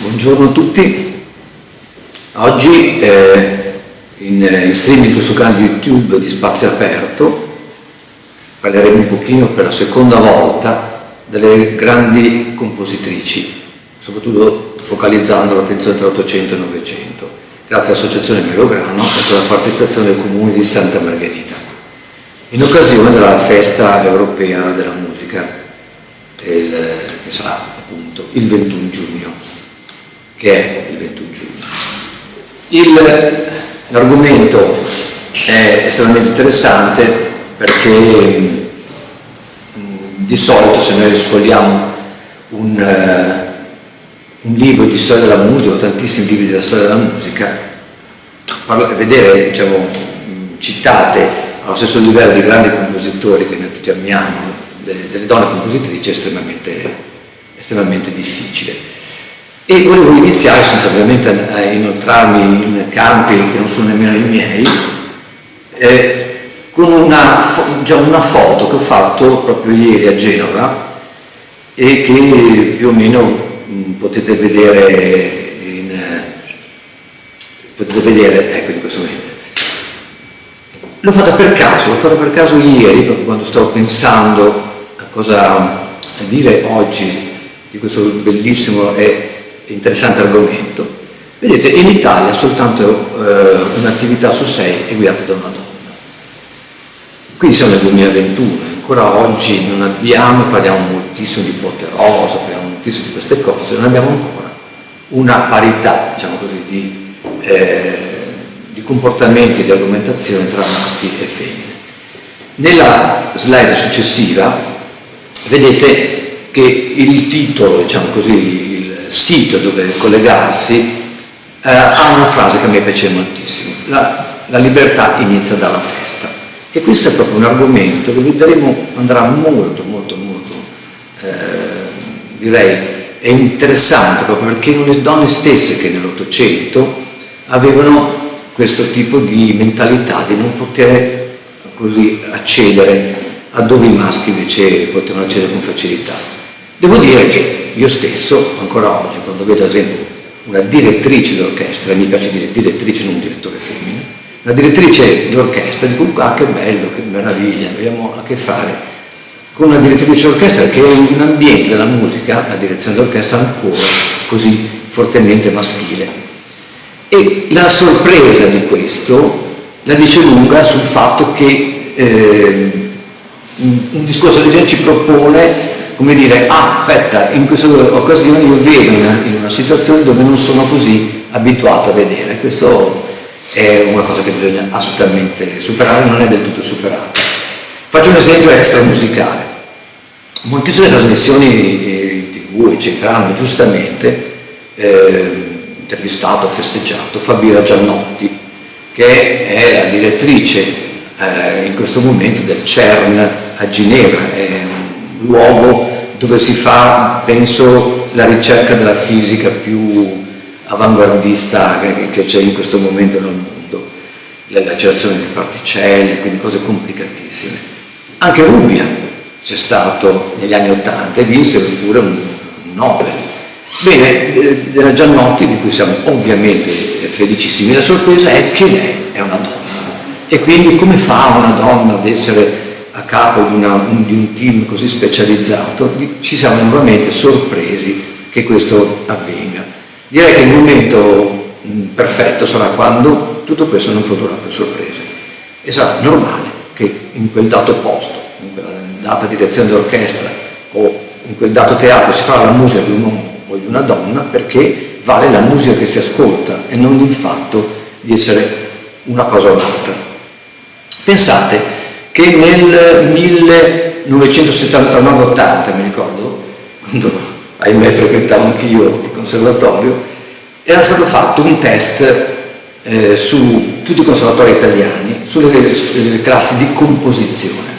Buongiorno a tutti. Oggi in streaming sul canale YouTube di Spazio Aperto parleremo un pochino per la seconda volta delle grandi compositrici, soprattutto focalizzando l'attenzione tra 800 e 900, grazie all'Associazione Melograno e con la partecipazione del Comune di Santa Margherita, in occasione della Festa Europea della Musica, che sarà appunto il 21 giugno, che è il 21 giugno. L'argomento è estremamente interessante perché di solito se noi sfogliamo un libro di storia della musica, o tantissimi libri della storia della musica, vedere citate allo stesso livello di grandi compositori che noi tutti amiamo, delle donne compositrici, è estremamente difficile. E volevo iniziare, senza ovviamente inoltrarmi in campi che non sono nemmeno i miei, con una foto che ho fatto proprio ieri a Genova e che più o meno potete vedere ecco, in questo momento. L'ho fatta per caso ieri, proprio quando stavo pensando a cosa dire oggi di questo bellissimo e interessante argomento. Vedete, in Italia soltanto un'attività su 6 è guidata da una donna. Qui siamo nel 2021, ancora oggi non abbiamo, parliamo moltissimo di quote rosa, parliamo moltissimo di queste cose, non abbiamo ancora una parità, diciamo così, di comportamenti e di argomentazione tra maschi e femmine. Nella slide successiva vedete che il titolo, diciamo così, il sito dove collegarsi ha una frase che a me piace moltissimo: la libertà inizia dalla testa. E questo è proprio un argomento che vedremo andrà molto direi è interessante, proprio perché erano le donne stesse che nell'Ottocento avevano questo tipo di mentalità di non poter così accedere a dove i maschi invece potevano accedere con facilità. Devo dire che io stesso, ancora oggi, quando vedo ad esempio una direttrice d'orchestra, mi piace dire direttrice, non un direttore femmina, una direttrice d'orchestra, dico che bello, che meraviglia, abbiamo a che fare con una direttrice d'orchestra che è in un ambiente della musica, la direzione d'orchestra ancora così fortemente maschile. E la sorpresa di questo la dice lunga sul fatto che un discorso del genere ci propone, come dire, aspetta, in questa occasione io vedo in una situazione dove non sono così abituato a vedere. Questo è una cosa che bisogna assolutamente superare, non è del tutto superata. Faccio un esempio extra musicale. Moltissime trasmissioni TV, eccetera, hanno giustamente intervistato, festeggiato Fabiola Giannotti, che è la direttrice in questo momento del CERN a Ginevra, è un luogo dove si fa, penso, la ricerca della fisica più avanguardista che c'è in questo momento nel mondo, l'accelerazione delle particelle, quindi cose complicatissime. Anche Rubbia c'è stato negli anni '80 e vinse pure un Nobel. Bene, della Giannotti, di cui siamo ovviamente felicissimi, la sorpresa è che lei è una donna. E quindi come fa una donna ad essere a capo di un team così specializzato? Ci siamo nuovamente sorpresi che questo avvenga. Direi che il momento perfetto sarà quando tutto questo non produrrà più sorprese e sarà normale che in quel dato posto, in quella data direzione d'orchestra o in quel dato teatro si farà la musica di un uomo o di una donna, perché vale la musica che si ascolta e non il fatto di essere una cosa o un'altra. Pensate che nel 1979-80, mi ricordo, quando ahimè frequentavo anch'io il conservatorio, era stato fatto un test su tutti i conservatori italiani sulle classi di composizione.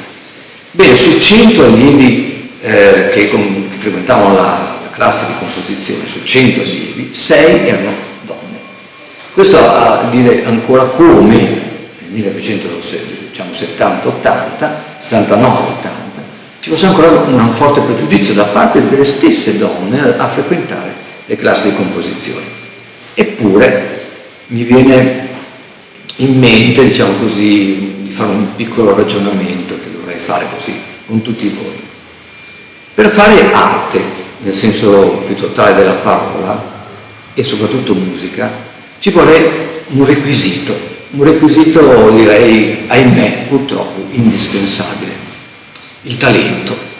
Bene, su 100 allievi che frequentavano la classe di composizione, su 100 allievi, 6 erano donne. Questo a dire ancora come nel 1970-80, 79-80, ci fosse ancora un forte pregiudizio da parte delle stesse donne a frequentare le classi di composizione. Eppure mi viene in mente, diciamo così, di fare un piccolo ragionamento che dovrei fare così con tutti voi. Per fare arte, nel senso più totale della parola, e soprattutto musica, ci vuole un requisito direi, ahimè, purtroppo indispensabile: il talento.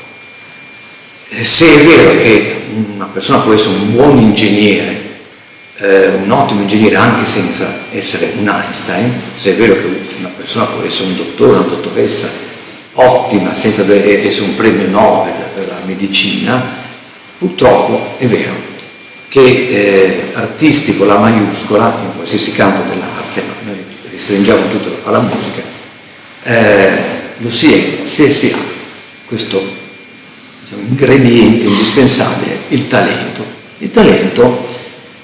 Se è vero che una persona può essere un buon ingegnere, un ottimo ingegnere anche senza essere un Einstein, se è vero che una persona può essere un dottore, una dottoressa ottima senza essere un premio Nobel per la medicina, purtroppo è vero che artistico, la maiuscola, in qualsiasi campo dell'arte, ma noi restringiamo tutto alla musica, lo si è se si ha questo, diciamo, ingrediente indispensabile, il talento. Il talento,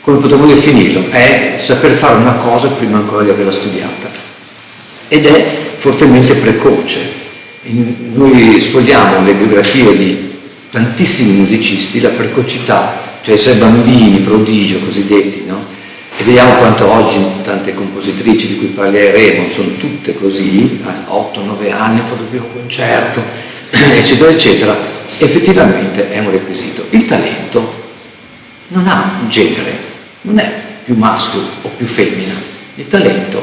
come potremmo definirlo, è saper fare una cosa prima ancora di averla studiata, ed è fortemente precoce. Noi sfogliamo le biografie di tantissimi musicisti, la precocità, cioè essere bambini, prodigio cosiddetti, no? E vediamo quanto oggi tante compositrici di cui parleremo sono tutte così, a 8-9 anni, fatto il primo concerto, eccetera, eccetera. Effettivamente è un requisito. Il talento non ha un genere, non è più maschio o più femmina. Il talento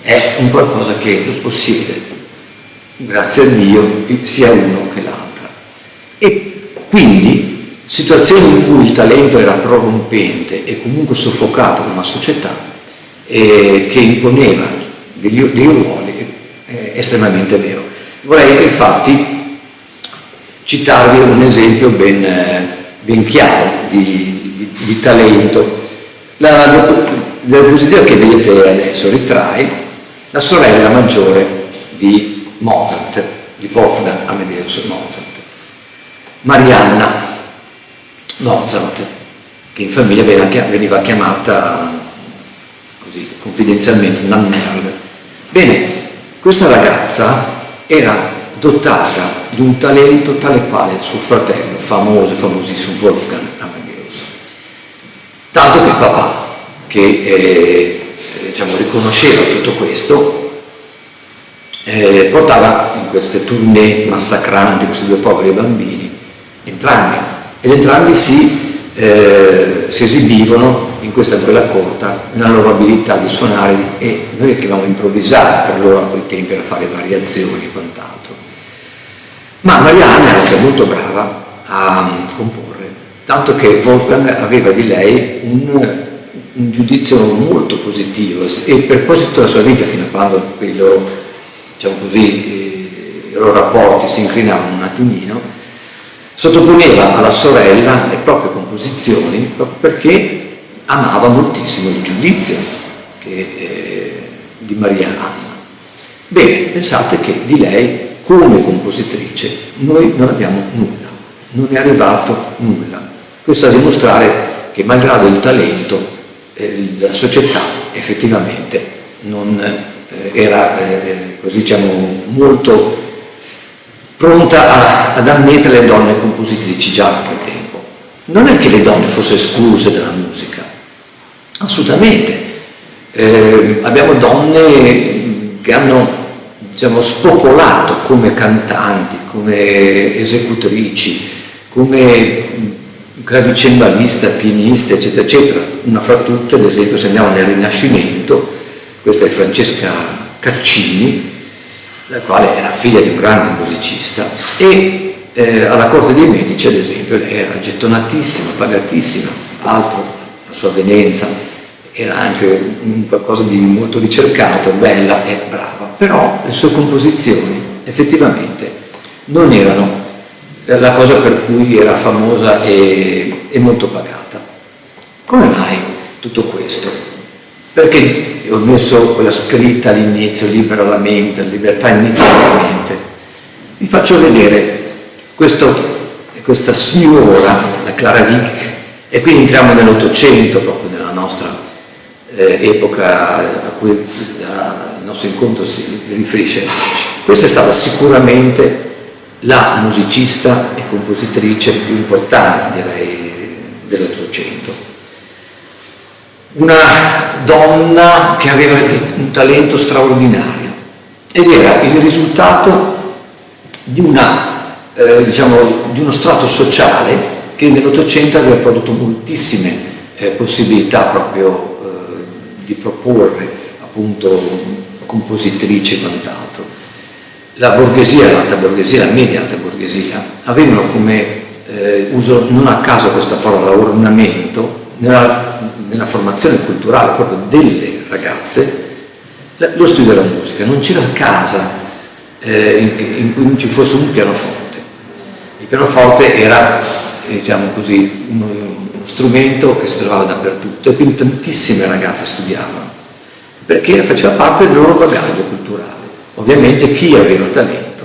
è un qualcosa che lo possiede, grazie a Dio, sia uno che l'altra. E quindi situazioni in cui il talento era prorompente e comunque soffocato da una società che imponeva dei ruoli, è estremamente vero. Vorrei infatti citarvi un esempio ben chiaro di talento. La diapositiva che vedete adesso ritrae la sorella maggiore di Mozart, di Wolfgang Amadeus Mozart, Marianna Mozart, che in famiglia veniva chiamata così confidenzialmente Nannerl. Bene, questa ragazza era dotata di un talento tale quale suo fratello, famosissimo Wolfgang Amadeus. Tanto che il papà, che diciamo, riconosceva tutto questo, portava in queste tournée massacranti questi due poveri bambini, entrambi si esibivano in questa quella corta nella loro abilità di suonare, e noi chiamiamo improvvisare, per loro a quei tempi era fare variazioni e quant'altro. Ma Marianna era anche molto brava a comporre, tanto che Wolfgang aveva di lei un giudizio molto positivo, e per quasi tutta la sua vita, fino a quando i loro, diciamo così, i loro rapporti si incrinavano un attimino, sottoponeva alla sorella le proprie composizioni proprio perché amava moltissimo il giudizio di Marianna. Bene, pensate che di lei come compositrice noi non abbiamo nulla, non è arrivato nulla. Questo a dimostrare che malgrado il talento la società effettivamente non era così, diciamo, molto pronta ad ammettere le donne compositrici già a quel tempo. Non è che le donne fossero escluse dalla musica, assolutamente. Abbiamo donne che hanno, diciamo, spopolato come cantanti, come esecutrici, come clavicembalista, pianista, eccetera, eccetera. Una fra tutte, ad esempio, se andiamo nel Rinascimento, questa è Francesca Caccini, la quale era figlia di un grande musicista, e alla corte dei Medici, ad esempio, lei era gettonatissima, pagatissima, altro, la sua avvenenza era anche qualcosa di molto ricercato, bella e brava, però le sue composizioni effettivamente non erano la cosa per cui era famosa e molto pagata. Come mai tutto questo? Perché ho messo quella scritta all'inizio, libera la mente, la libertà inizia la mente. Vi faccio vedere questa signora, la Clara Wieck, e qui entriamo nell'Ottocento, proprio nella nostra epoca a cui il nostro incontro si riferisce. Questa è stata sicuramente la musicista e compositrice più importante, direi, dell'Ottocento. una donna che aveva un talento straordinario ed era il risultato di di uno strato sociale che nell'Ottocento aveva prodotto moltissime possibilità proprio di proporre appunto compositrici e quant'altro. La borghesia, l'alta borghesia, la media alta borghesia avevano come uso non a caso questa parola ornamento nella formazione culturale proprio delle ragazze lo studio della musica. Non c'era casa in cui non ci fosse un pianoforte. Il pianoforte era, diciamo così, uno strumento che si trovava dappertutto e quindi tantissime ragazze studiavano perché faceva parte del loro bagaglio culturale. Ovviamente chi aveva talento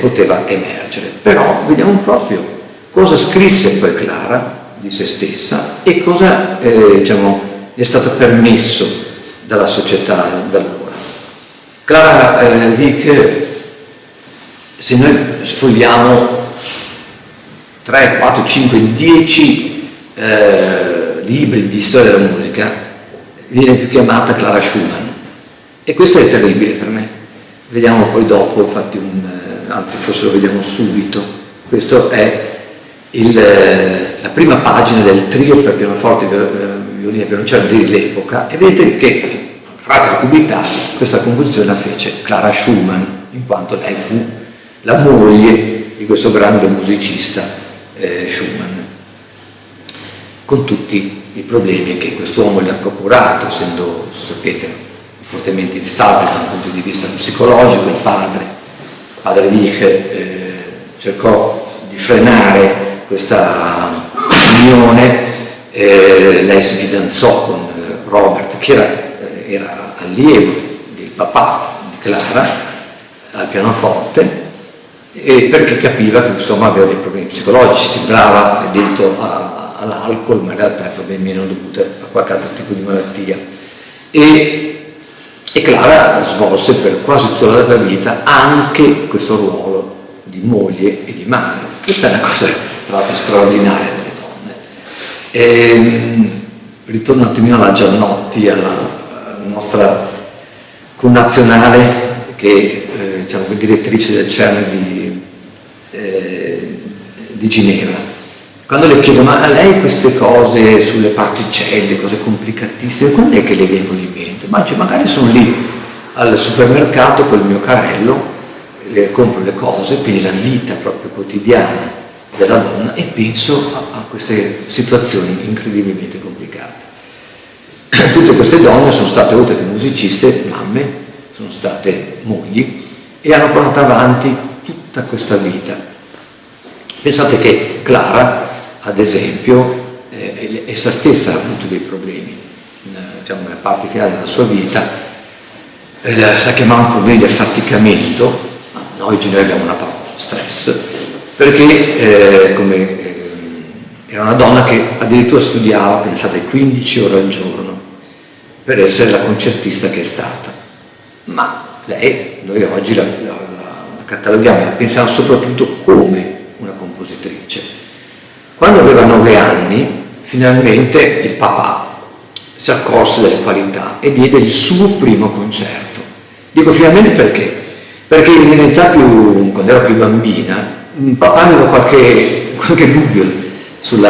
poteva emergere, però vediamo proprio cosa scrisse poi Clara di se stessa e cosa diciamo, è stato permesso dalla società d'allora. Clara Wieck, se noi sfogliamo 3, 4, 5, 10 libri di storia della musica, viene più chiamata Clara Schumann, e questo è terribile per me. Vediamo poi dopo, infatti anzi forse lo vediamo subito, questo è la prima pagina del trio per pianoforte, violino e violoncello dell'epoca, e vedete che a carattere cubitale questa composizione la fece Clara Schumann, in quanto lei fu la moglie di questo grande musicista Schumann, con tutti i problemi che quest'uomo le ha procurato, essendo, sapete, fortemente instabile dal punto di vista psicologico. Il padre Wieck cercò di frenare questa unione, lei si fidanzò con Robert, che era allievo del papà di Clara al pianoforte, perché capiva che insomma aveva dei problemi psicologici, sembrava addetto all'alcol, ma in realtà i problemi erano dovuti a qualche altro tipo di malattia. E Clara svolse per quasi tutta la vita anche questo ruolo di moglie e di madre. Questa è una cosa tra l'altro straordinaria delle donne. Ritorno un attimino alla Giannotti, alla nostra connazionale che diciamo, direttrice del CERN di Ginevra. Quando le chiedo, ma a lei queste cose sulle particelle, cose complicatissime, quando è che le vengono in mente? Ma magari sono lì al supermercato col mio carrello, le compro le cose, quindi la vita proprio quotidiana della donna, e penso a queste situazioni incredibilmente complicate. Tutte queste donne sono state, oltre che musiciste, mamme, sono state mogli e hanno portato avanti tutta questa vita. Pensate che Clara, ad esempio, essa stessa ha avuto dei problemi, diciamo nella parte finale della sua vita, la chiamavano problemi di affaticamento, noi in genere abbiamo una parola, stress, perché era una donna che addirittura studiava, pensate, 15 ore al giorno per essere la concertista che è stata. Ma lei, noi oggi la cataloghiamo, la pensiamo soprattutto come una compositrice. Quando aveva 9 anni, finalmente il papà si accorse delle qualità e diede il suo primo concerto. Dico finalmente perché in età quando era più bambina, papà aveva qualche dubbio su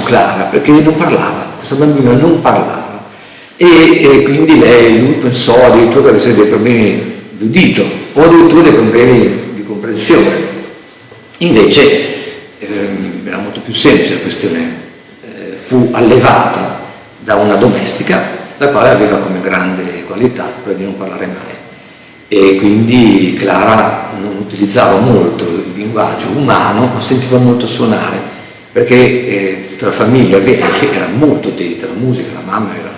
Clara, perché non parlava, questa bambina non parlava. E quindi lui pensò addirittura che avesse dei problemi d'udito o addirittura dei problemi di comprensione. Invece era molto più semplice la questione. Fu allevata da una domestica, la quale aveva come grande qualità quella di non parlare mai, e quindi Clara non utilizzava molto il linguaggio umano, ma sentiva molto suonare, perché tutta la famiglia era molto dedita alla musica. La mamma era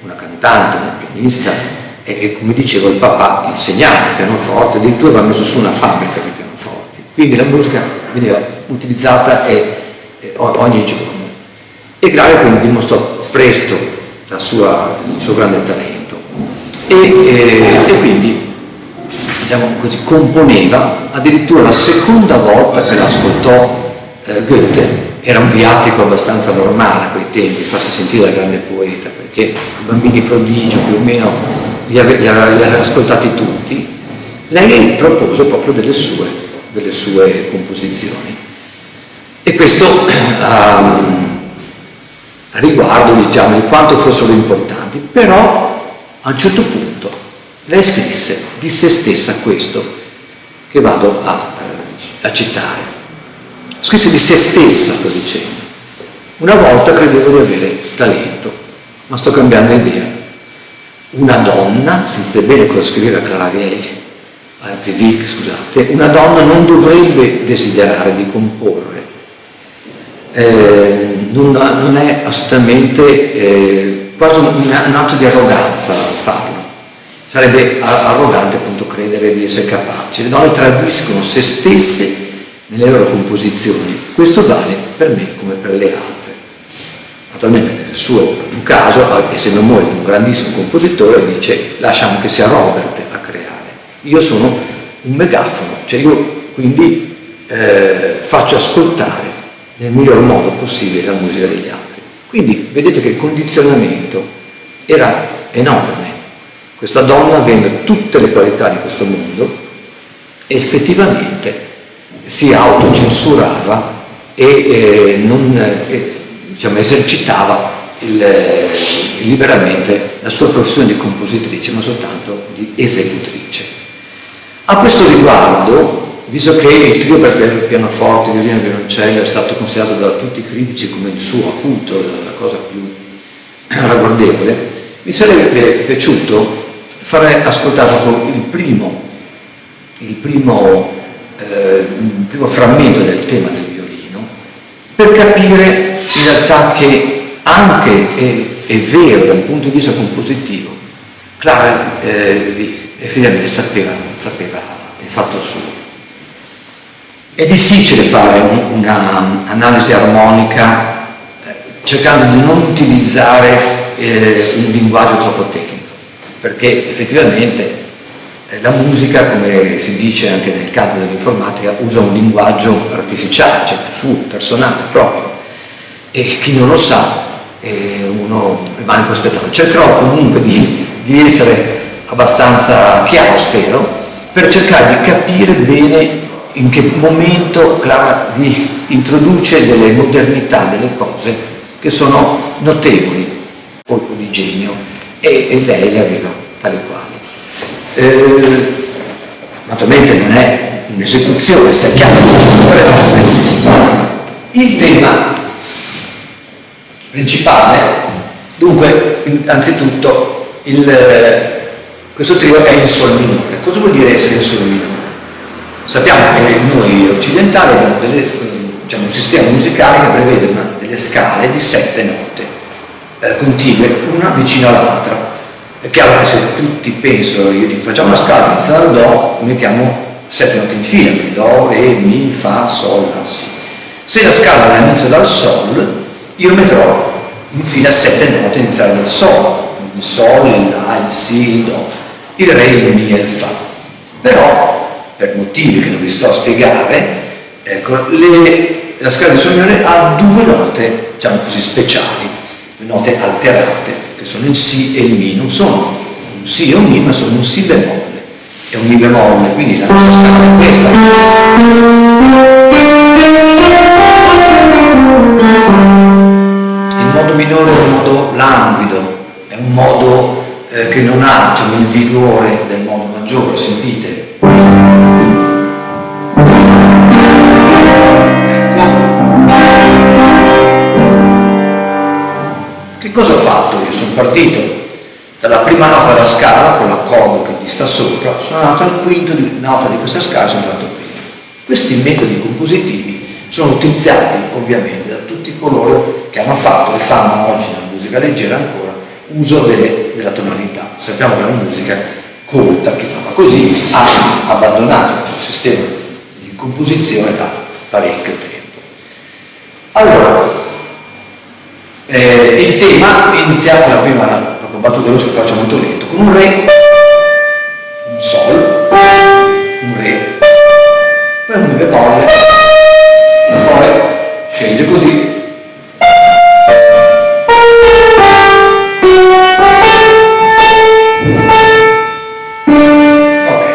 una cantante, una pianista, e come dicevo il papà insegnava il pianoforte, addirittura aveva messo su una fabbrica di pianoforti, quindi la musica veniva utilizzata ogni giorno. E Clara quindi dimostrò presto il suo grande talento e quindi, diciamo così, componeva. Addirittura la seconda volta che l'ascoltò Goethe, era un viatico abbastanza normale a quei tempi, farsi sentire da grande poeta, perché i bambini prodigio più o meno li aveva ascoltati tutti. Lei propose proprio delle sue composizioni. E questo a riguardo, diciamo, di quanto fossero importanti. Però a un certo punto lei scrisse di se stessa questo che vado a citare. Scrisse di se stessa, sto dicendo: una volta credevo di avere talento, ma sto cambiando idea. Una donna, sentite bene cosa scriveva Clara Zivic, scusate, una donna non dovrebbe desiderare di comporre, non è assolutamente quasi un atto di arroganza farlo. Sarebbe arrogante appunto credere di essere capaci. Le donne tradiscono se stesse nelle loro composizioni. Questo vale per me come per le altre. Naturalmente nel suo caso, essendo moglie di un grandissimo compositore, dice: lasciamo che sia Robert a creare, io sono un megafono, cioè io quindi faccio ascoltare nel miglior modo possibile la musica degli altri. Quindi vedete che il condizionamento era enorme. Questa donna aveva tutte le qualità di questo mondo e effettivamente si autocensurava e diciamo, esercitava liberamente la sua professione di compositrice, ma soltanto di esecutrice. A questo riguardo, visto che il trio per pianoforte, violino e violoncello è stato considerato da tutti i critici come il suo acuto, la cosa più ragguardevole, mi sarebbe piaciuto fare ascoltare proprio il primo frammento del tema del violino, per capire in realtà che anche è vero da un punto di vista compositivo, Clara effettivamente sapeva il fatto suo. È difficile fare un'analisi armonica cercando di non utilizzare un linguaggio troppo tecnico, perché effettivamente la musica, come si dice anche nel campo dell'informatica, usa un linguaggio artificiale, cioè suo, personale proprio, e chi non lo sa uno rimane un po' spettato. Cercherò comunque di essere abbastanza chiaro, spero, per cercare di capire bene in che momento Clara vi introduce delle modernità, delle cose che sono notevoli, colpo di genio, e lei le aveva tale quali. Naturalmente non è un'esecuzione, se è chiaro, il tema principale, dunque, anzitutto questo trio è in sol minore. Cosa vuol dire essere in sol minore? Sappiamo che noi occidentali abbiamo un sistema musicale che prevede delle scale di 7 note continue, una vicino all'altra. È chiaro che se tutti pensano, io dico facciamo una scala che inizia dal Do, mettiamo 7 note in fila, quindi Do, Re, Mi, Fa, Sol, La, Si. Se la scala inizia dal Sol, io metterò in fila 7 note iniziali dal Sol, il Sol, il La, il Si, il Do, il Re, il Mi e il Fa. Però, per motivi che non vi sto a spiegare, ecco, la scala di sol minore ha 2 note, diciamo così, speciali, note alterate, che sono il Si e il Mi. Non sono un Si e un Mi, ma sono un Si bemolle e un Mi bemolle, quindi la nostra scala è questa. Il modo minore è un modo languido, è un modo che non ha, diciamo, il vigore del modo maggiore, sentite? Che cosa ho fatto? Io sono partito dalla prima nota della scala con l'accordo che gli sta sopra, sono andato al quinto nota di questa scala, sono andato prima. Questi metodi compositivi sono utilizzati ovviamente da tutti coloro che hanno fatto e fanno oggi nella musica leggera ancora uso della tonalità. Sappiamo che la musica colta che fa così ha abbandonato questo sistema di composizione da parecchio tempo. Allora, il tema è iniziato la prima proprio battuta, lo faccio molto lento, con un Re, un Sol, un Re, poi un Mi bemolle, e poi scende così. Ok,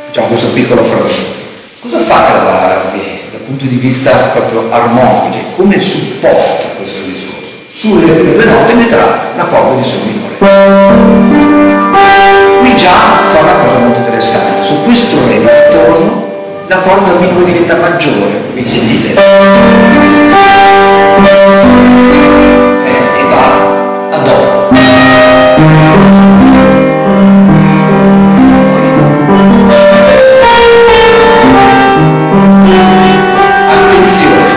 facciamo questo piccolo frammento. Cosa fa Clavier dal punto di vista proprio armonico? Come supporta questo discorso? Sulle prime due note metterà l'accordo di sol minore. Qui già fa una cosa molto interessante. Su questo re di ritorno l'accordo minore diventa maggiore, quindi si divide. E va a do. Attenzione,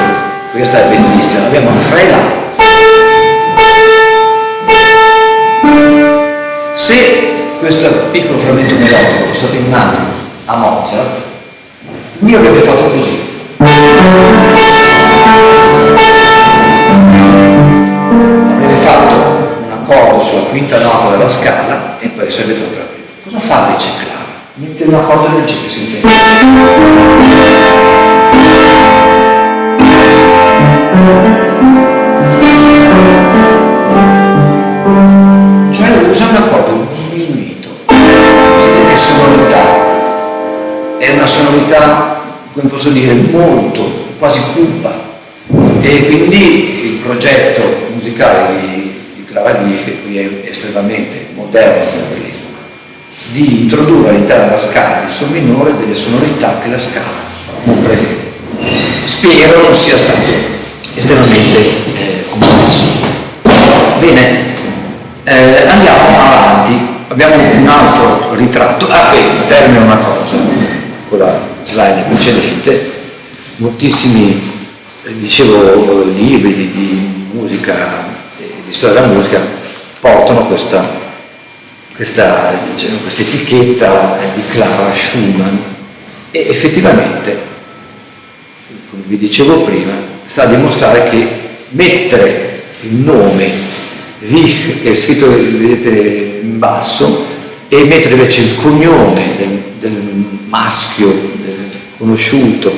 questa è bellissima, abbiamo tre La. Se questo piccolo frammento melodico fosse stato in mano a Mozart, lui avrebbe fatto così. Avrebbe fatto un accordo sulla quinta nota della scala e poi sarebbe tornato alla prima. Cosa fa invece Clara? Mette un accordo del G che si intende. Cioè usa un accordo diminuito. Sentite che sonorità. È una sonorità, come posso dire, molto, quasi cupa, e quindi il progetto musicale di Clavier, che qui è estremamente moderno per l'epoca, di introdurre all'interno della scala di sol minore delle sonorità che la scala non prevede. Spero non sia stato estremamente complesso. Bene, andiamo avanti. Abbiamo un altro ritratto. Termino una cosa con la slide precedente. Moltissimi, dicevo, libri di musica, di storia della musica portano questa etichetta di Clara Schumann, e effettivamente, come vi dicevo prima, sta a dimostrare che mettere il nome Wich, che è scritto, vedete, in basso, e mettere invece il cognome del maschio conosciuto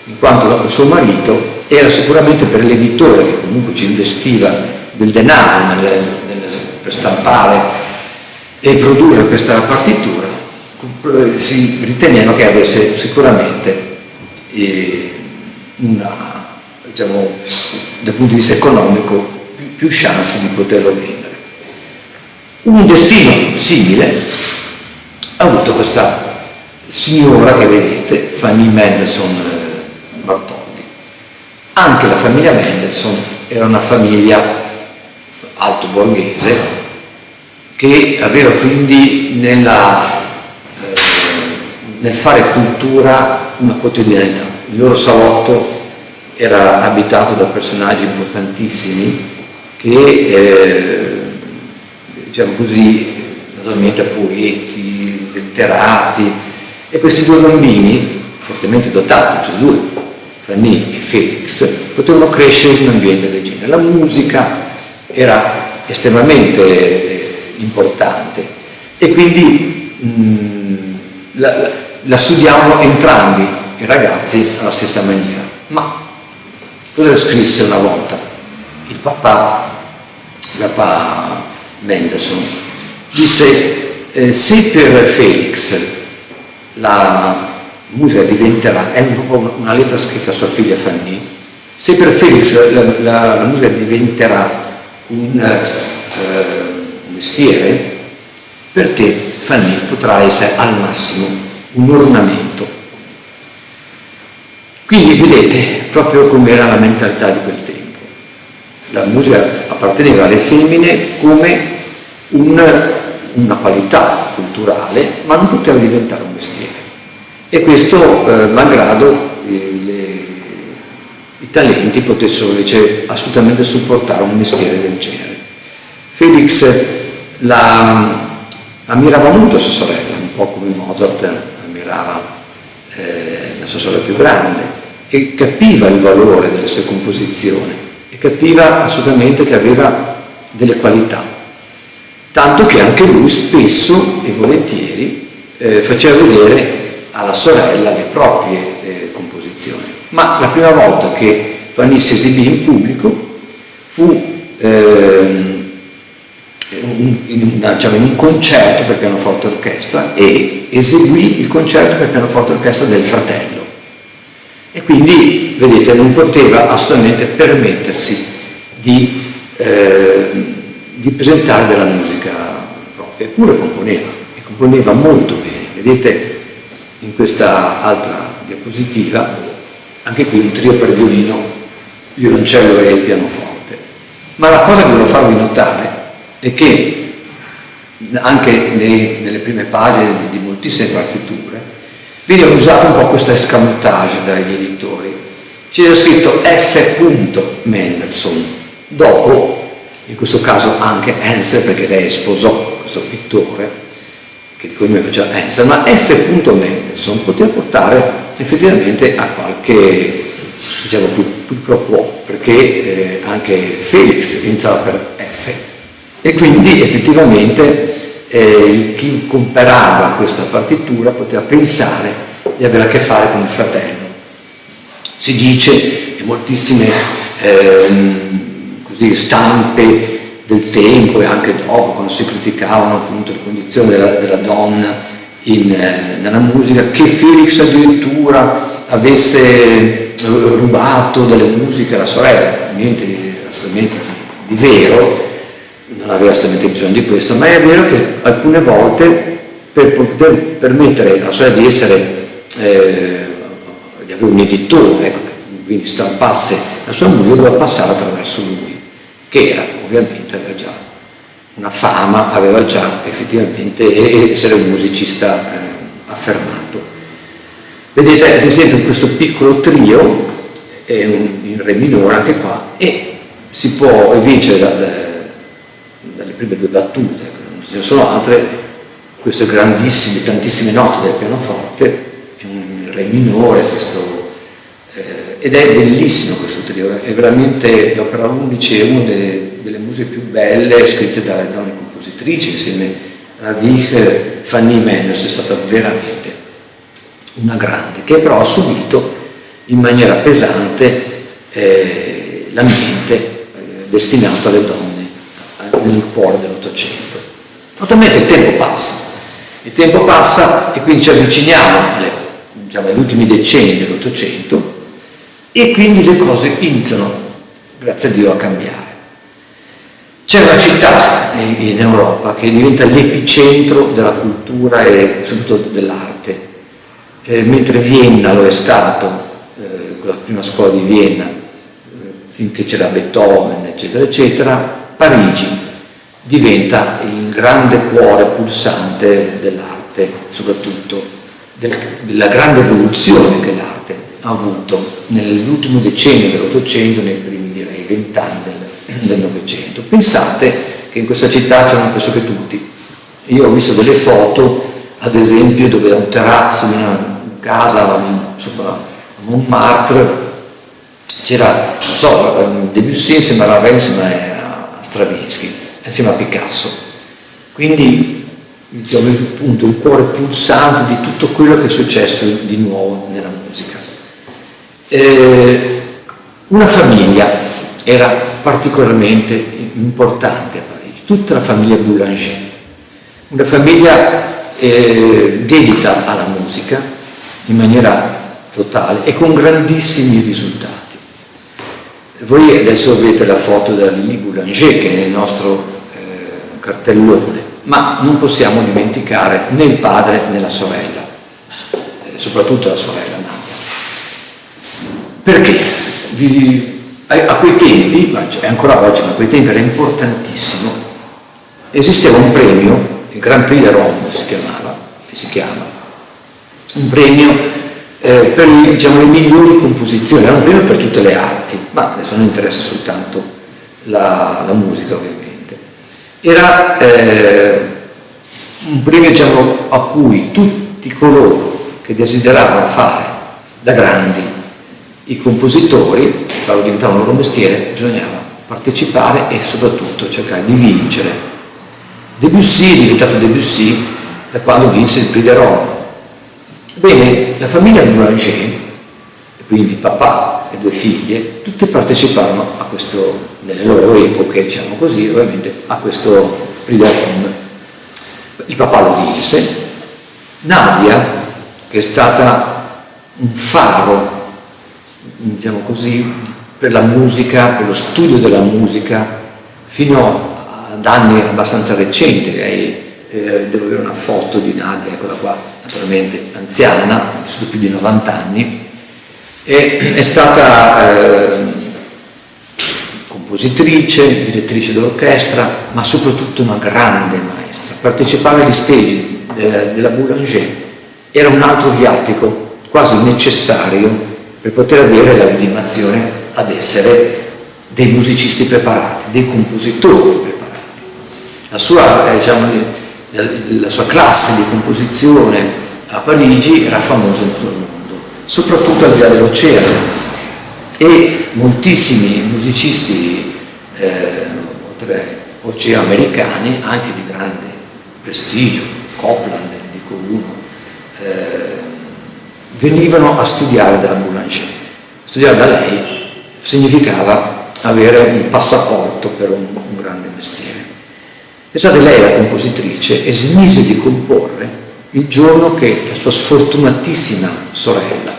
in quanto suo marito, era sicuramente per l'editore, che comunque ci investiva del denaro per stampare e produrre questa partitura, si riteneva che avesse sicuramente diciamo, dal punto di vista economico più chance di poterlo vendere. Un destino simile ha avuto questa signora che vedete, Fanny Mendelssohn Bartholdy. Anche la famiglia Mendelssohn era una famiglia alto borghese che aveva quindi nel fare cultura una quotidianità. Il loro salotto era abitato da personaggi importantissimi che, diciamo così, naturalmente poeti, letterati, e questi due bambini, fortemente dotati, tutti e due, Fanny e Felix, potevano crescere in un ambiente del genere. La musica era estremamente importante e quindi la studiavano entrambi i ragazzi alla stessa maniera. Ma cosa scrisse una volta il papà Mendelssohn? Disse, se per Felix la musica diventerà, è una lettera scritta a sua figlia Fanny, se per Felix la musica diventerà un mestiere, per te Fanny potrà essere al massimo un ornamento. Quindi vedete proprio com'era la mentalità di quel tempo. La musica apparteneva alle femmine come una qualità culturale, ma non poteva diventare un mestiere. E questo malgrado i talenti potessero invece assolutamente supportare un mestiere del genere. Felix ammirava molto sua sorella, un po' come Mozart ammirava la sua sorella più grande, e capiva il valore delle sue composizioni e capiva assolutamente che aveva delle qualità, tanto che anche lui spesso e volentieri faceva vedere alla sorella le proprie composizioni. Ma la prima volta che Fanny si esibì in pubblico, fu in un concerto per pianoforte e orchestra e eseguì il concerto per pianoforte e orchestra del fratello. E quindi, vedete, non poteva assolutamente permettersi di presentare della musica propria, eppure componeva, e componeva molto bene. Vedete in questa altra diapositiva, anche qui un trio per violino, violoncello e pianoforte. Ma la cosa che volevo farvi notare è che anche nelle prime pagine di moltissime partiture viene usato un po' questo escamotage dagli editori. C'era scritto F. Mendelssohn, dopo, in questo caso anche Hensel, perché lei sposò questo pittore, che di cui mi faceva Hensel, ma F. Mendelssohn poteva portare effettivamente a qualche, diciamo, più pro quo, perché anche Felix iniziava per F. E quindi effettivamente chi comperava questa partitura poteva pensare di avere a che fare con il fratello. Si dice, e moltissime così stampe del tempo e anche dopo, quando si criticavano appunto le condizioni della donna nella musica, che Felix addirittura avesse rubato delle musiche alla sorella. Niente assolutamente di vero, non aveva assolutamente bisogno di questo, ma è vero che alcune volte per poter permettere alla sorella di avere un editore, ecco, che quindi stampasse la sua musica, doveva passare attraverso lui, che era ovviamente, aveva già una fama, aveva già effettivamente essere un musicista affermato. Vedete ad esempio questo piccolo trio, in re minore anche qua, e si può evincere dalle prime due battute, non ce ne sono altre, queste grandissime, tantissime note del pianoforte, è un re minore, ed è bellissimo questo trio, è veramente l'opera Unice, è una delle musiche più belle scritte dalle donne compositrici, insieme a Wich. Fanny Mendelssohn è stata veramente una grande, che però ha subito in maniera pesante l'ambiente destinato alle donne nel cuore dell'Ottocento. Naturalmente il tempo passa e quindi ci avviciniamo agli ultimi decenni dell'Ottocento, e quindi le cose iniziano, grazie a Dio, a cambiare. C'è una città in Europa che diventa l'epicentro della cultura e soprattutto dell'arte, mentre Vienna lo è stato, con la prima scuola di Vienna, finché c'era Beethoven, eccetera, eccetera, Parigi diventa il grande cuore pulsante dell'arte, soprattutto della grande evoluzione che l'arte ha avuto nell'ultimo decennio dell'Ottocento, nei primi, direi, 20 anni del Novecento. Pensate che in questa città c'erano pressoché tutti. Io ho visto delle foto, ad esempio, dove da un terrazzo di una casa sopra a Montmartre c'era, non so, Debussy insieme a Ravel, insieme a Stravinsky, insieme a Picasso. Quindi, diciamo, appunto, il cuore pulsante di tutto quello che è successo di nuovo nella musica. Una famiglia era particolarmente importante a Parigi, tutta la famiglia Boulanger, una famiglia dedita alla musica in maniera totale e con grandissimi risultati. Voi adesso vedete la foto della Lily Boulanger che è nel nostro cartellone, ma non possiamo dimenticare né il padre né la sorella, soprattutto la sorella Nadia. Perché? A quei tempi, ma è ancora oggi, ma a quei tempi era importantissimo, esisteva un premio, il Grand Prix de Rome si chiama, un premio per diciamo, le migliori composizioni, era un premio per tutte le arti, ma adesso non interessa soltanto la musica ovviamente. Era un premio diciamo, a cui tutti coloro che desideravano fare da grandi i compositori, farlo diventare un loro mestiere, bisognava partecipare e soprattutto cercare di vincere. Debussy è diventato Debussy da quando vinse il Prix de Rome. Bene, la famiglia Boulanger, quindi il papà e 2 figlie, tutte parteciparono a questo, nelle loro epoche, diciamo così, ovviamente, a questo Prix de Rome. Il papà lo vinse. Nadia, che è stata un faro, diciamo così, per la musica, per lo studio della musica, fino ad anni abbastanza recenti. Devo avere una foto di Nadia, eccola qua, naturalmente anziana, ha vissuto più di 90 anni, e è stata compositrice, direttrice d'orchestra, ma soprattutto una grande maestra. Partecipare agli stage della Boulanger era un altro viatico quasi necessario per poter avere la legittimazione ad essere dei musicisti preparati, dei compositori preparati. La sua classe di composizione a Parigi era famosa in tutto il mondo, soprattutto al di là dell'oceano, e moltissimi musicisti oceanoamericani, anche di grande prestigio, Copland, ne dico uno, venivano a studiare dalla Boulanger. Studiare da lei significava avere un passaporto per un grande mestiere. Pensate, lei era compositrice e smise di comporre il giorno che la sua sfortunatissima sorella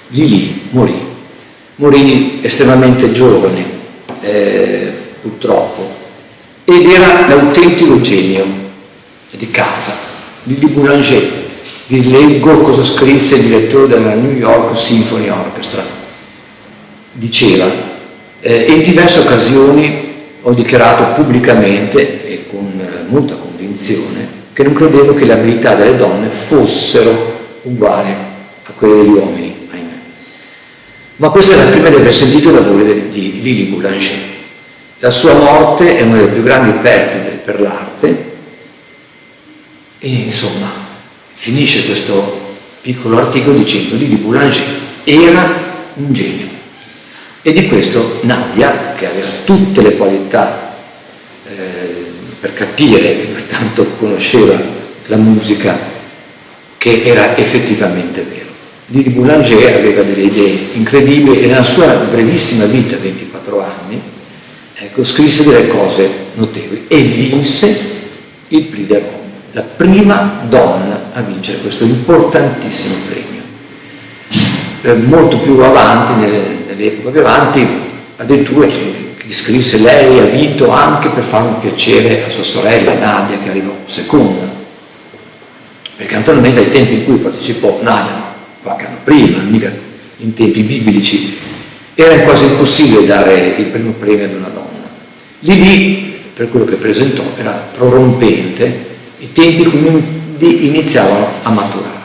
Lili morì estremamente giovane, purtroppo, ed era l'autentico genio di casa. Lili Boulanger, vi leggo cosa scrisse il direttore della New York Symphony Orchestra. Diceva: in diverse occasioni ho dichiarato pubblicamente e con molta convinzione che non credevo che le abilità delle donne fossero uguali a quelle degli uomini, ahimè. Ma questa è la prima di aver sentito il lavoro di Lili Boulanger. La sua morte è una delle più grandi perdite per l'arte, e insomma finisce questo piccolo articolo dicendo: Lili Boulanger era un genio. E di questo Nadia, che aveva tutte le qualità per capire, che pertanto conosceva la musica, che era effettivamente vero. Lili Boulanger aveva delle idee incredibili e nella sua brevissima vita, 24 anni, ecco, scrisse delle cose notevoli e vinse il Prix de Rome, la prima donna a vincere questo importantissimo premio. Molto più avanti, nell'epoca più avanti, addirittura chi scrisse: lei ha vinto anche per fare un piacere a sua sorella Nadia, che arrivò seconda, perché naturalmente ai tempi in cui partecipò Nadia, qualche anno prima, mica in tempi biblici, era quasi impossibile dare il primo premio ad una donna. Lì, per quello che presentò, era prorompente, i tempi quindi iniziavano a maturare.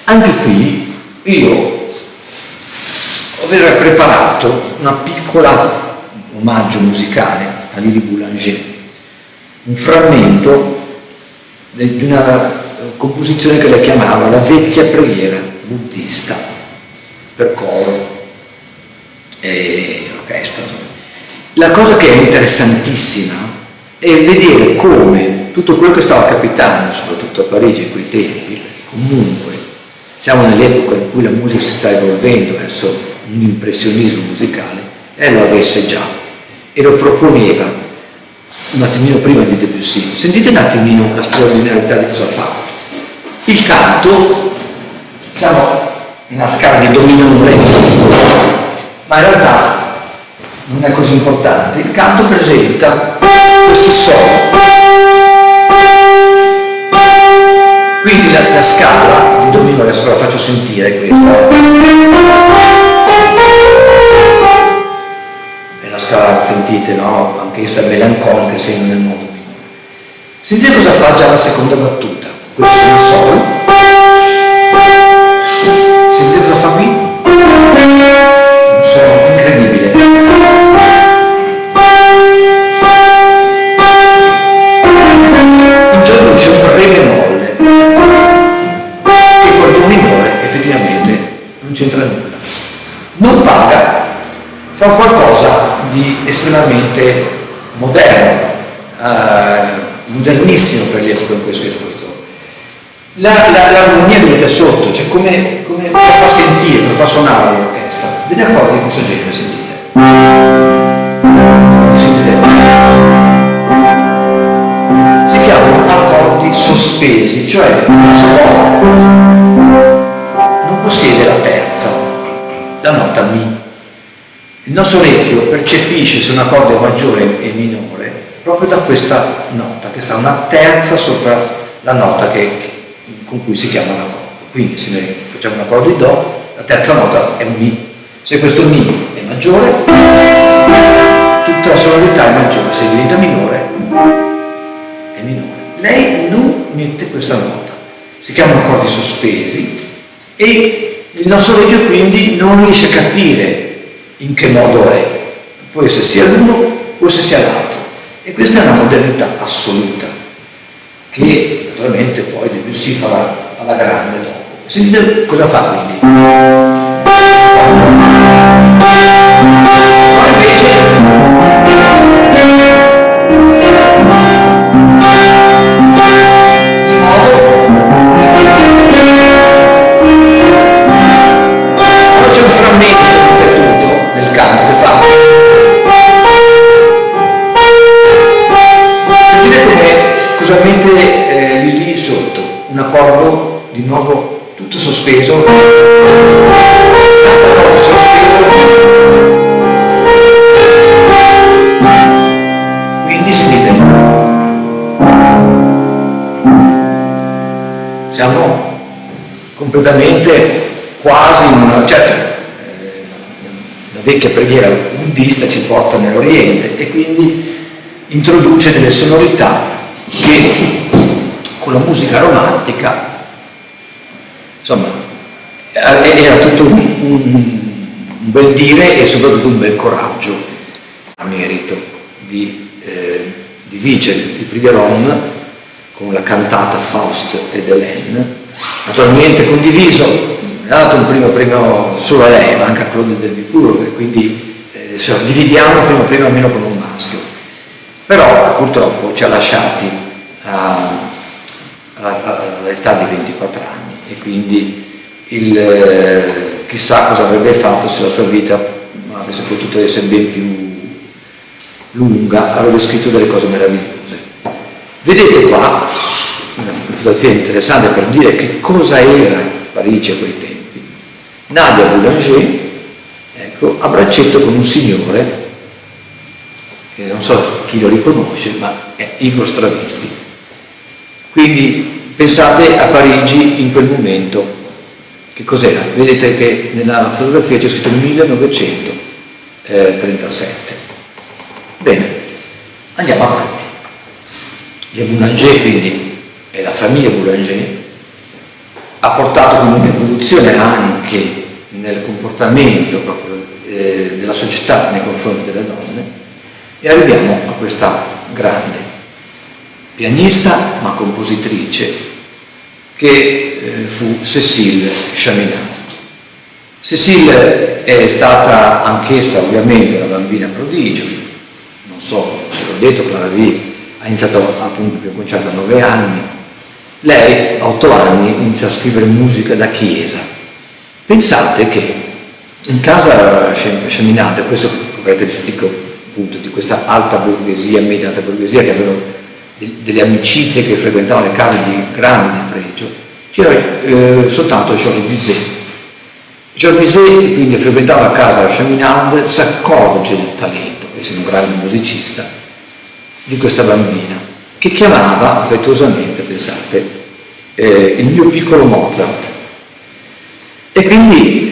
Anche qui io avevo preparato una piccola omaggio musicale a Lili Boulanger, un frammento di una composizione che lei chiamava la vecchia preghiera buddista, per coro e orchestra. La cosa che è interessantissima è vedere come tutto quello che stava capitando, soprattutto a Parigi in quei tempi, comunque siamo nell'epoca in cui la musica si sta evolvendo verso un impressionismo musicale, e lo avesse già e lo proponeva un attimino prima di Debussy. Sentite un attimino la straordinarietà di cosa fa. Il canto, siamo in una scala di do minore, ma in realtà non è così importante. Il canto presenta questo suono, quindi la scala di do minore, adesso ve la faccio sentire, questa è una scala, sentite, no? Anche essa è melancolica, segno nel modo minore. Sentite cosa fa già la seconda battuta. Questo è il sol. Sentite cosa fa qui? Un suono incredibile. Introduce un re bemolle che col do minore effettivamente non c'entra nulla. Non paga, fa qualcosa di estremamente moderno, modernissimo per l'epoca in cui è scritto questo. L'armonia che mette sotto, cioè come lo fa sentire, lo fa suonare l'orchestra, degli accordi di questo genere, sentite. Si chiamano accordi sospesi, cioè non possiede la terza, la nota Mi. Il nostro orecchio percepisce se un accordo è maggiore e minore proprio da questa nota, che sta una terza sopra la nota con cui si chiama l'accordo. Quindi se noi facciamo un accordo di Do, la terza nota è un Mi. Se questo Mi è maggiore, tutta la sonorità è maggiore. Se diventa minore, è minore. Lei non mette questa nota. Si chiamano accordi sospesi e il nostro orecchio quindi non riesce a capire in che modo è. Può essere sia l'uno, può essere sia l'altro. E questa è una modernità assoluta che naturalmente poi Debussy farà alla grande dopo. Sentite cosa fa quindi. Ma invece di nuovo allora c'è un frammento ripetuto nel canto che fa. Sentite come cosa mette lì sotto, un accordo di nuovo tutto sospeso, accordo sospeso, quindi sentite, siamo completamente quasi in una, certo, la vecchia preghiera buddista ci porta nell'Oriente e quindi introduce delle sonorità che con la musica romantica insomma era tutto un bel dire e soprattutto un bel coraggio a merito di vincere il Prix de Rome con la cantata Faust ed Hélène, naturalmente condiviso, ha dato un primo premio solo a lei ma anche a Claude Delvicourt e quindi dividiamo il primo premio almeno con un maschio, però purtroppo ci ha lasciati all'età di 24 anni e quindi chissà cosa avrebbe fatto se la sua vita avesse potuto essere ben più lunga, avrebbe scritto delle cose meravigliose. Vedete qua una fotografia interessante per dire che cosa era Parigi a quei tempi. Nadia Boulanger, ecco, a braccetto con un signore che non so chi lo riconosce, ma è Igor Stravinsky. Quindi pensate a Parigi in quel momento, che cos'era? Vedete che nella fotografia c'è scritto 1937. Bene, andiamo avanti. Le Boulanger, quindi, e la famiglia Boulanger, ha portato quindi un'evoluzione anche nel comportamento proprio della società nei confronti delle donne e arriviamo a questa grande pianista ma compositrice che fu Cécile Chaminade. Cécile è stata anch'essa ovviamente una bambina prodigio, non so se l'ho detto, Clara Vie ha iniziato appunto più conciata a 9 anni, lei a 8 anni inizia a scrivere musica da chiesa. Pensate che in casa Chaminade, questo è caratteristico appunto di questa alta borghesia, media alta borghesia, che avevano delle amicizie, che frequentavano le case di grande pregio, c'era soltanto Georges Bizet. Georges Bizet quindi frequentava la casa Chaminade, si accorge del talento, essendo un grande musicista, di questa bambina, che chiamava affettuosamente, pensate, il mio piccolo Mozart. E quindi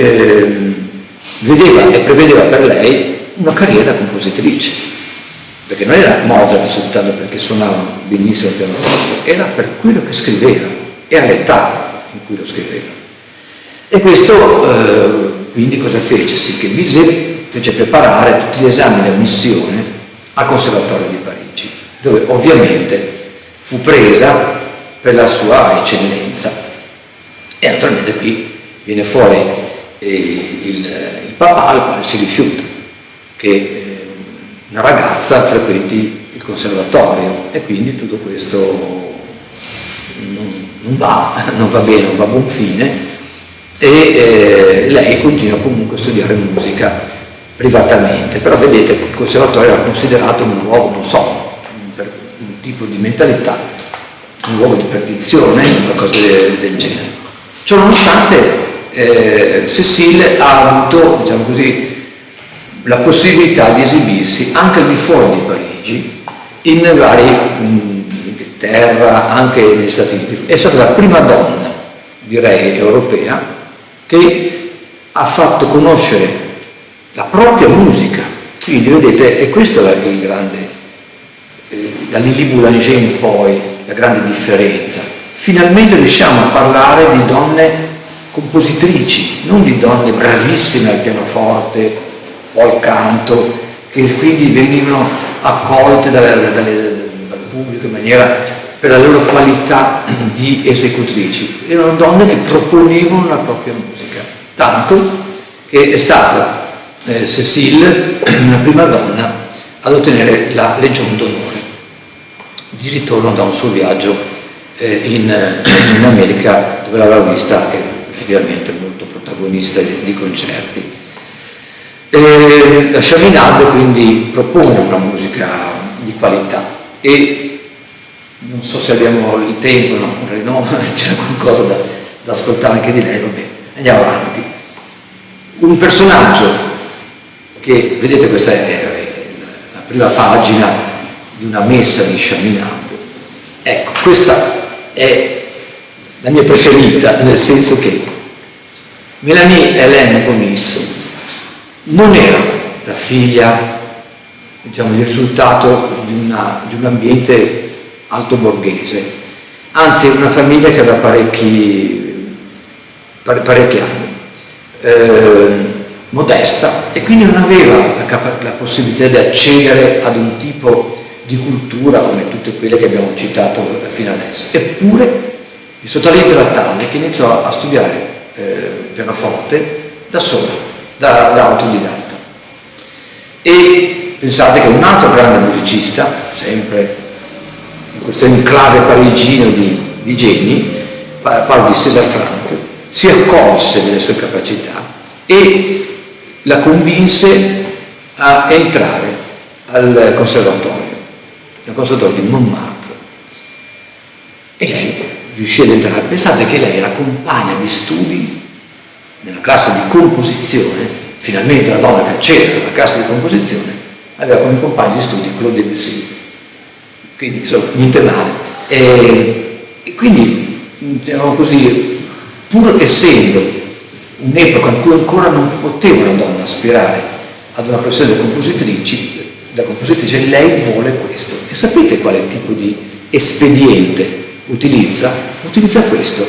vedeva e prevedeva per lei una carriera da compositrice, perché non era Mozart soltanto perché suonava benissimo il pianoforte, era per quello che scriveva e all'età in cui lo scriveva. E questo quindi cosa fece? Sì, che Bizet fece preparare tutti gli esami di ammissione al Conservatorio di Parigi, dove ovviamente fu presa per la sua eccellenza. E naturalmente qui viene fuori il papà, al quale si rifiuta che una ragazza frequenti il conservatorio, e quindi tutto questo non va bene, non va a buon fine, e lei continua comunque a studiare musica privatamente, però vedete il conservatorio era considerato un luogo, non so, per un tipo di mentalità, un luogo di perdizione, qualcosa del genere. Ciononostante Cécile ha avuto, diciamo così, la possibilità di esibirsi anche al di fuori di Parigi, in Inghilterra, anche negli Stati Uniti. È stata la prima donna, direi, europea, che ha fatto conoscere la propria musica. Quindi vedete, e questo è il grande, da Lili Boulanger in poi, la grande differenza. Finalmente riusciamo a parlare di donne compositrici, non di donne bravissime al pianoforte o al canto, che quindi venivano accolte dal pubblico in maniera per la loro qualità di esecutrici. Erano donne che proponevano la propria musica, tanto che è stata Cécile la prima donna ad ottenere la Legion d'Onore di ritorno da un suo viaggio in America, dove l'aveva vista effettivamente molto protagonista di concerti. La Chaminade quindi propone una musica di qualità e non so se abbiamo il tempo, no, c'è qualcosa da ascoltare anche di lei, vabbè, andiamo avanti. Un personaggio che, vedete, questa è la prima pagina di una messa di Chaminade. Ecco, questa è la mia preferita, nel senso che Mélanie Hélène Bonis non era la figlia, diciamo, il risultato di un ambiente alto borghese, anzi una famiglia che aveva parecchi anni, modesta, e quindi non aveva la possibilità di accedere ad un tipo di cultura come tutte quelle che abbiamo citato fino adesso. Eppure il suo talento era tale che iniziò a studiare pianoforte da sola, da autodidatta. E pensate che un altro grande musicista, sempre in questo enclave parigino di geni, parlo di César Franck, si accorse delle sue capacità e la convinse a entrare al conservatorio di Montmartre. E lei riuscì ad entrare. Pensate che lei era compagna di studi nella classe di composizione, finalmente una donna che accede alla classe di composizione, aveva come compagno di studi Claude Debussy, quindi insomma niente male. E quindi, diciamo così, pur essendo un'epoca in cui ancora non poteva una donna aspirare ad una professione da compositrice, lei vuole questo. E sapete quale tipo di espediente utilizza? Utilizza questo.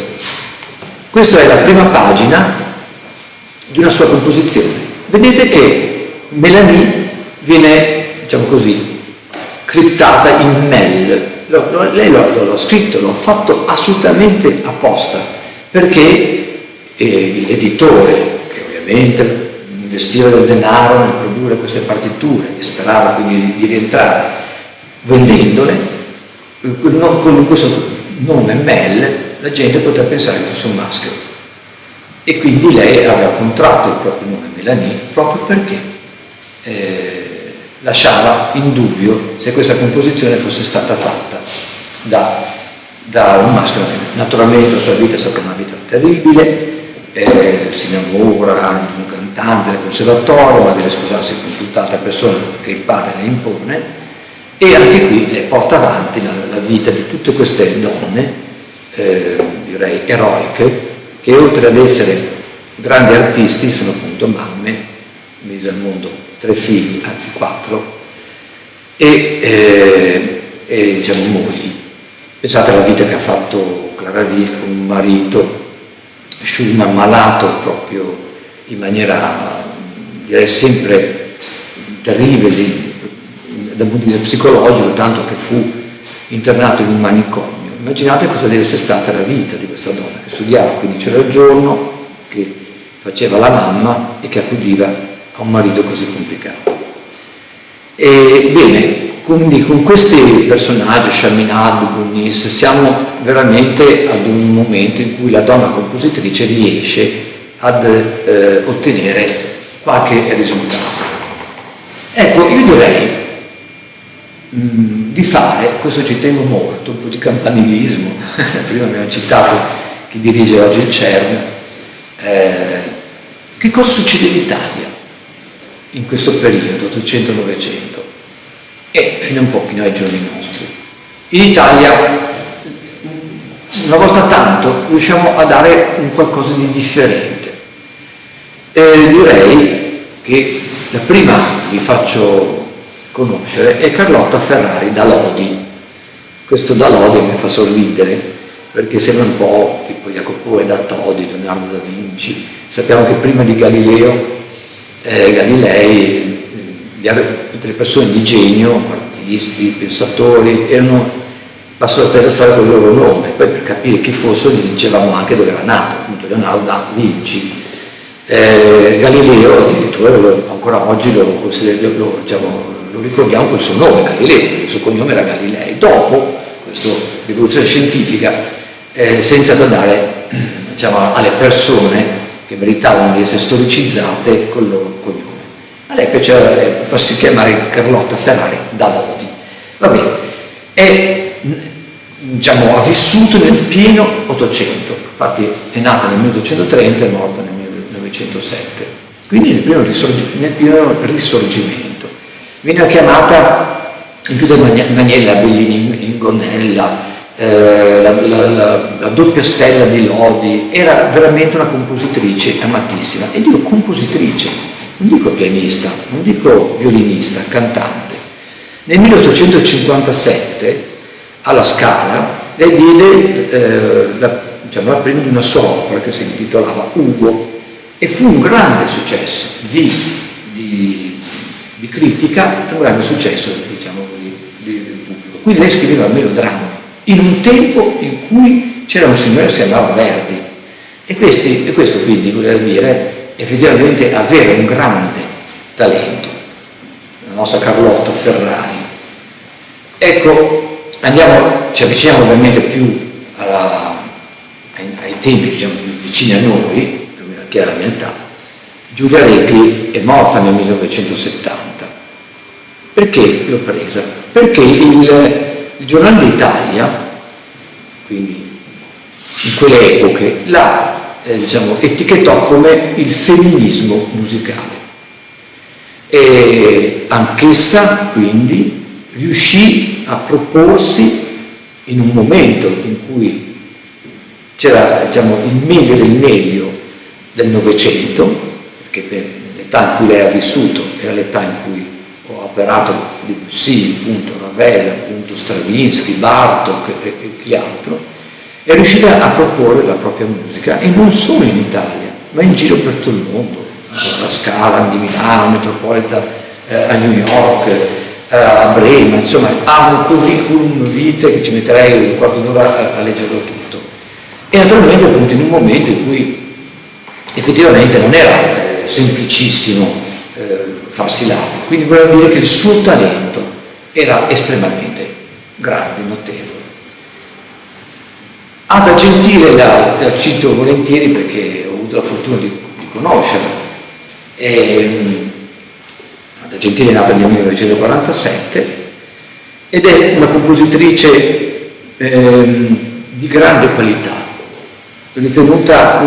Questa è la prima pagina di una sua composizione. Vedete che Mélanie viene, diciamo così, criptata in Mel. Lei l'ha scritto, l'ha fatto assolutamente apposta, perché l'editore, che ovviamente investiva del denaro nel produrre queste partiture e sperava quindi di rientrare vendendole, con questo nome Mel la gente poteva pensare che fosse un maschio, e quindi lei aveva contratto il proprio nome Mélanie proprio perché lasciava in dubbio se questa composizione fosse stata fatta da un maschio o una femmina. Naturalmente la sua vita è stata una vita terribile, si innamora di un cantante del conservatorio, ma deve sposarsi con tutt'altra persona che il padre le impone, e anche qui le porta avanti la vita di tutte queste donne, direi eroiche, che oltre ad essere grandi artisti sono appunto mamme, mise al mondo 3 figli, anzi 4, e diciamo mogli. Pensate alla vita che ha fatto Clara Wieck con un marito Schumann malato proprio in maniera, direi, sempre terribile dal punto di vista psicologico, tanto che fu internato in un manicomio. Immaginate cosa deve essere stata la vita di questa donna che studiava 15 ore al giorno, che faceva la mamma e che accudiva a un marito così complicato. E bene, quindi con questi personaggi, Chaminade, Bonis, siamo veramente ad un momento in cui la donna compositrice riesce ad ottenere qualche risultato. Ecco, io direi di fare, questo ci tengo molto, un po' di campanilismo, prima abbiamo citato chi dirige oggi il CERN, che cosa succede in Italia in questo periodo, 800-900, e fino a un pochino ai giorni nostri. In Italia, una volta tanto, riusciamo a dare un qualcosa di differente. Direi che la prima vi faccio conoscere è Carlotta Ferrari da Lodi. Questo da Lodi mi fa sorridere perché sembra un po' tipo Jacopo da Todi, Leonardo da Vinci. Sappiamo che prima di Galileo, Galilei, tutte le persone di genio, artisti, pensatori, passano la storia con il loro nome. Poi per capire chi fossero gli dicevamo anche dove era nato, appunto Leonardo da Vinci. Galileo addirittura ancora oggi lo ricordiamo col suo nome, Galileo, il suo cognome era Galilei. Dopo questa rivoluzione scientifica, senza dare alle persone che meritavano di essere storicizzate col loro cognome, a lei piaceva farsi chiamare Carlotta Ferrari da Lodi. Va bene, ha vissuto nel pieno Ottocento, infatti è nata nel 1830 e è morta nel 1907, quindi nel pieno risorgimento. Veniva chiamata in tutte le maniere la Bellini Ingonella, la doppia stella di Lodi. Era veramente una compositrice amatissima, e dico compositrice, non dico pianista, non dico violinista, cantante. Nel 1857 alla Scala lei diede la prima di una sua opera che si intitolava Ugo, e fu un grande successo di critica, un grande successo, diciamo così, del pubblico. Quindi lei scriveva melodrammi in un tempo in cui c'era un signore che si chiamava Verdi, e questo quindi voleva dire effettivamente avere un grande talento, la nostra Carlotta Ferrari. Ecco, ci avviciniamo ovviamente più ai tempi, diciamo, più vicini a noi, che è la mia età. Giulia Recli è morta nel 1970. Perché l'ho presa? Perché il Giornale d'Italia, quindi in quelle epoche, la etichettò come il femminismo musicale, e anch'essa quindi riuscì a proporsi in un momento in cui c'era il meglio del meglio del Novecento, perché per l'età in cui lei ha vissuto era l'età in cui ho operato Debussy, appunto Ravel, appunto Stravinsky, Bartók e chi altro, è riuscita a proporre la propria musica, e non solo in Italia, ma in giro per tutto il mondo, alla Scala di Milano, Metropolitan a New York, a Brema, insomma ha un curriculum vitae che ci metterei un quarto d'ora a leggerlo tutto. E naturalmente appunto in un momento in cui effettivamente non era semplicissimo farsi laurea, quindi voleva dire che il suo talento era estremamente grande, notevole. Ada Gentile la cito volentieri perché ho avuto la fortuna di conoscerla. Ada Gentile è nata nel 1947 ed è una compositrice di grande qualità, ritenuta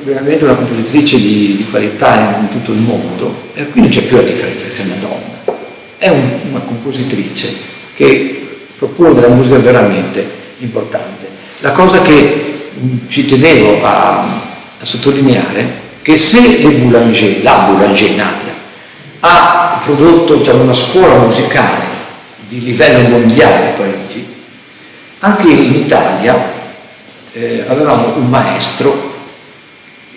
veramente una compositrice di qualità in tutto il mondo, e qui non c'è più la differenza di essere una donna, è una compositrice che propone della musica veramente importante. La cosa che ci tenevo a sottolineare, che se la Boulanger Nadia ha prodotto una scuola musicale di livello mondiale a Parigi, anche in Italia avevamo un maestro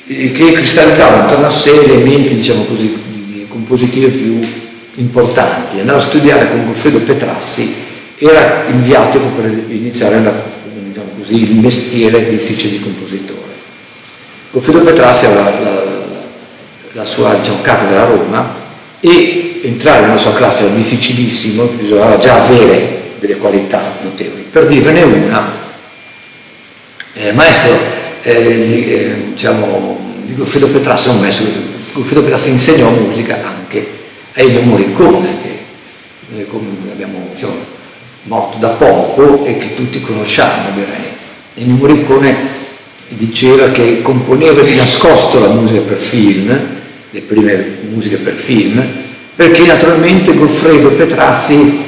che cristallizzava intorno a sé elementi, diciamo così, compositivi più importanti. Andava a studiare con Goffredo Petrassi, era il viatico per iniziare il mestiere difficile di compositore. Goffredo Petrassi aveva la sua cattedra a Roma, e entrare nella sua classe era difficilissimo, bisognava già avere delle qualità notevoli. Per dirvene una, maestro di Goffredo Petrassi Goffredo Petrassi insegnò musica anche a Ennio Morricone, che come abbiamo morto da poco e che tutti conosciamo, direi. Ennio Morricone diceva che componeva di nascosto la musica per film, le prime musiche per film, perché naturalmente Goffredo Petrassi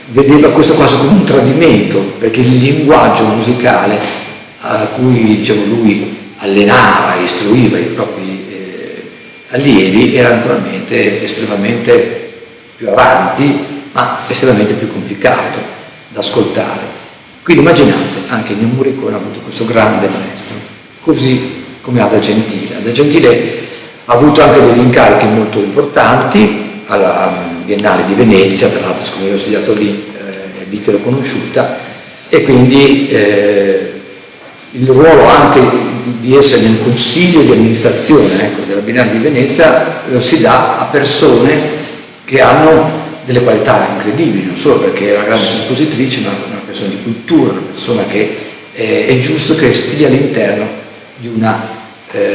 vedeva questo quasi come un tradimento, perché il linguaggio musicale a cui lui allenava, istruiva i propri allievi era naturalmente estremamente più avanti, ma estremamente più complicato da ascoltare. Quindi immaginate, anche Ennio Morricone ha avuto questo grande maestro, così come Ada Gentile. Ada Gentile ha avuto anche degli incarichi molto importanti alla Biennale di Venezia, tra l'altro siccome io ho studiato lì, lì che l'ho conosciuta, e quindi il ruolo anche di essere nel consiglio di amministrazione della Biennale di Venezia lo si dà a persone che hanno delle qualità incredibili, non solo perché è una grande compositrice, ma una persona di cultura, una persona che è giusto che stia all'interno di una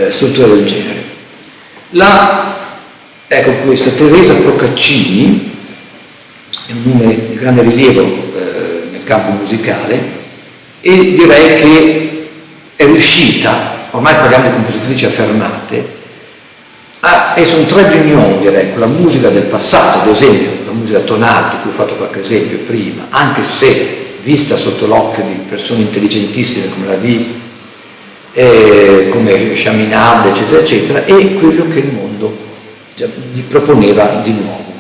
struttura del genere. Ecco questa Teresa Procaccini è un nome di grande rilievo nel campo musicale, e direi che è riuscita, ormai parliamo di compositrici affermate, e sono tre riunioni, direi, con la musica del passato, ad esempio la musica tonale, di cui ho fatto qualche esempio prima, anche se vista sotto l'occhio di persone intelligentissime come la Vie, come Chaminade, eccetera, eccetera, e quello che il mondo gli proponeva di nuovo.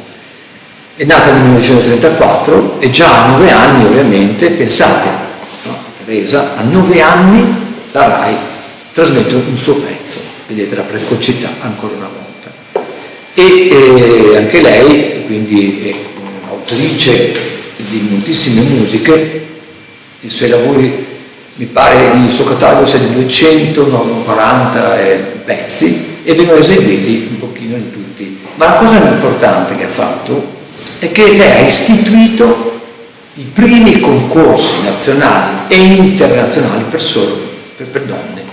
È nata nel 1934 e già a 9 anni, ovviamente, pensate, no? Teresa, a 9 anni la RAI trasmette un suo pezzo, vedete la precocità ancora una volta. E anche lei, quindi, è autrice di moltissime musiche, i suoi lavori, mi pare il suo catalogo sia di 240 pezzi, e vengono eseguiti un pochino in tutti. Ma la cosa importante che ha fatto è che lei ha istituito i primi concorsi nazionali e internazionali per donne,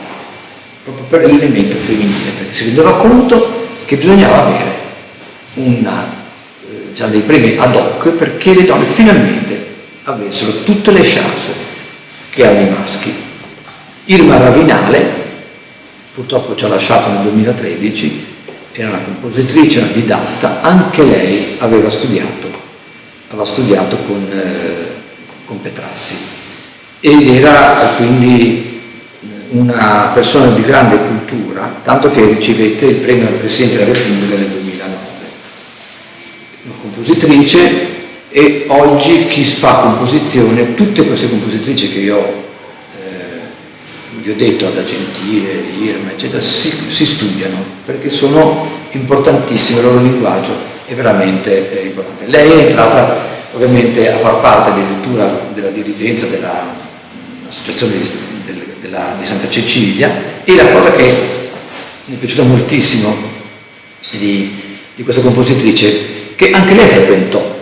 proprio per l'elemento femminile, perché si rendeva conto che bisognava avere dei premi ad hoc perché le donne finalmente avessero tutte le chance che hanno i maschi. Irma Ravinale, purtroppo ci ha lasciato nel 2013, era una compositrice, una didatta, anche lei aveva studiato con Petrassi, ed era quindi una persona di grande cultura, tanto che ricevette il premio del Presidente della Repubblica nel 2009. Una compositrice, e oggi chi fa composizione, tutte queste compositrici che io vi ho detto, Ada Gentile, Irma, eccetera, si studiano, perché sono importantissime, il loro linguaggio è veramente importante. Lei è entrata ovviamente a far parte addirittura della dirigenza dell'associazione di Santa Cecilia, e la cosa che mi è piaciuta moltissimo di questa compositrice, che anche lei frequentò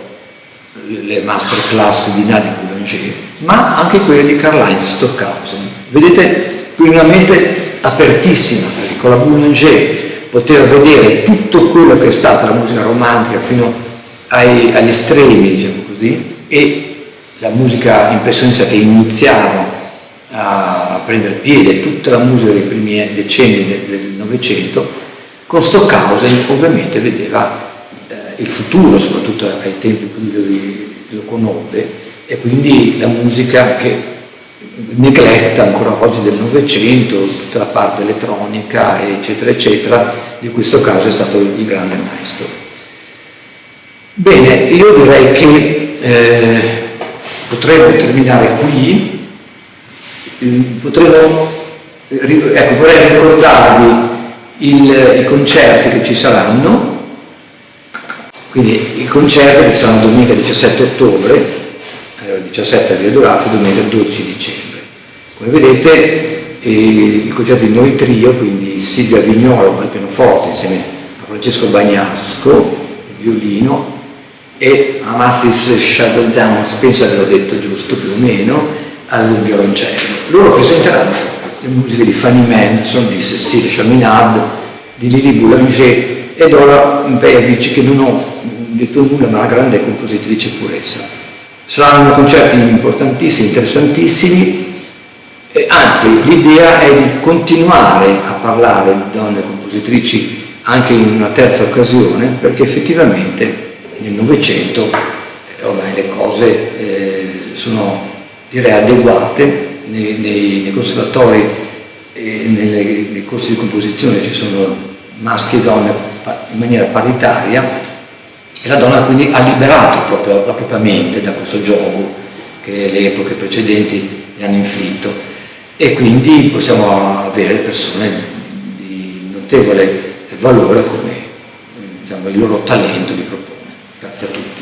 le masterclass di Nadia Boulanger, ma anche quelle di Karl-Heinz Stockhausen. Vedete, qui una mente apertissima, perché con la Boulanger poteva vedere tutto quello che è stata la musica romantica fino agli estremi, diciamo così, e la musica impressionista che iniziava a prendere piede, tutta la musica dei primi decenni del Novecento. Con Stockhausen ovviamente vedeva il futuro, soprattutto ai tempi in cui lui lo conobbe, e quindi la musica che negletta ancora oggi del Novecento, tutta la parte elettronica, eccetera, eccetera, di cui Stockhausen è stato il grande maestro. Bene, io direi che potremmo terminare qui. Vorrei ricordarvi i concerti che ci saranno. Quindi i concerti che saranno domenica 17 ottobre, 17 a Via Durazzo, domenica 12 dicembre. Come vedete, il concerto di Noi Trio, quindi Silvia Vignolo al pianoforte insieme a Francesco Bagnasco, il violino, e Amasis Shadowzans, penso di averlo detto giusto più o meno, al violoncello. Loro presenteranno le musiche di Fanny Mendelssohn, di Cécile Chaminade, di Lili Boulanger e Dora Pejovic, che non ho detto nulla, ma una grande compositrice puressa. Saranno concerti importantissimi, interessantissimi, anzi l'idea è di continuare a parlare di donne compositrici anche in una terza occasione, perché effettivamente nel Novecento ormai le cose sono, direi, adeguate. Nei conservatori e nei corsi di composizione ci sono maschi e donne in maniera paritaria, e la donna quindi ha liberato proprio la propria mente da questo gioco che le epoche precedenti le hanno inflitto, e quindi possiamo avere persone di notevole valore come, diciamo, il loro talento li propone. Grazie a tutti.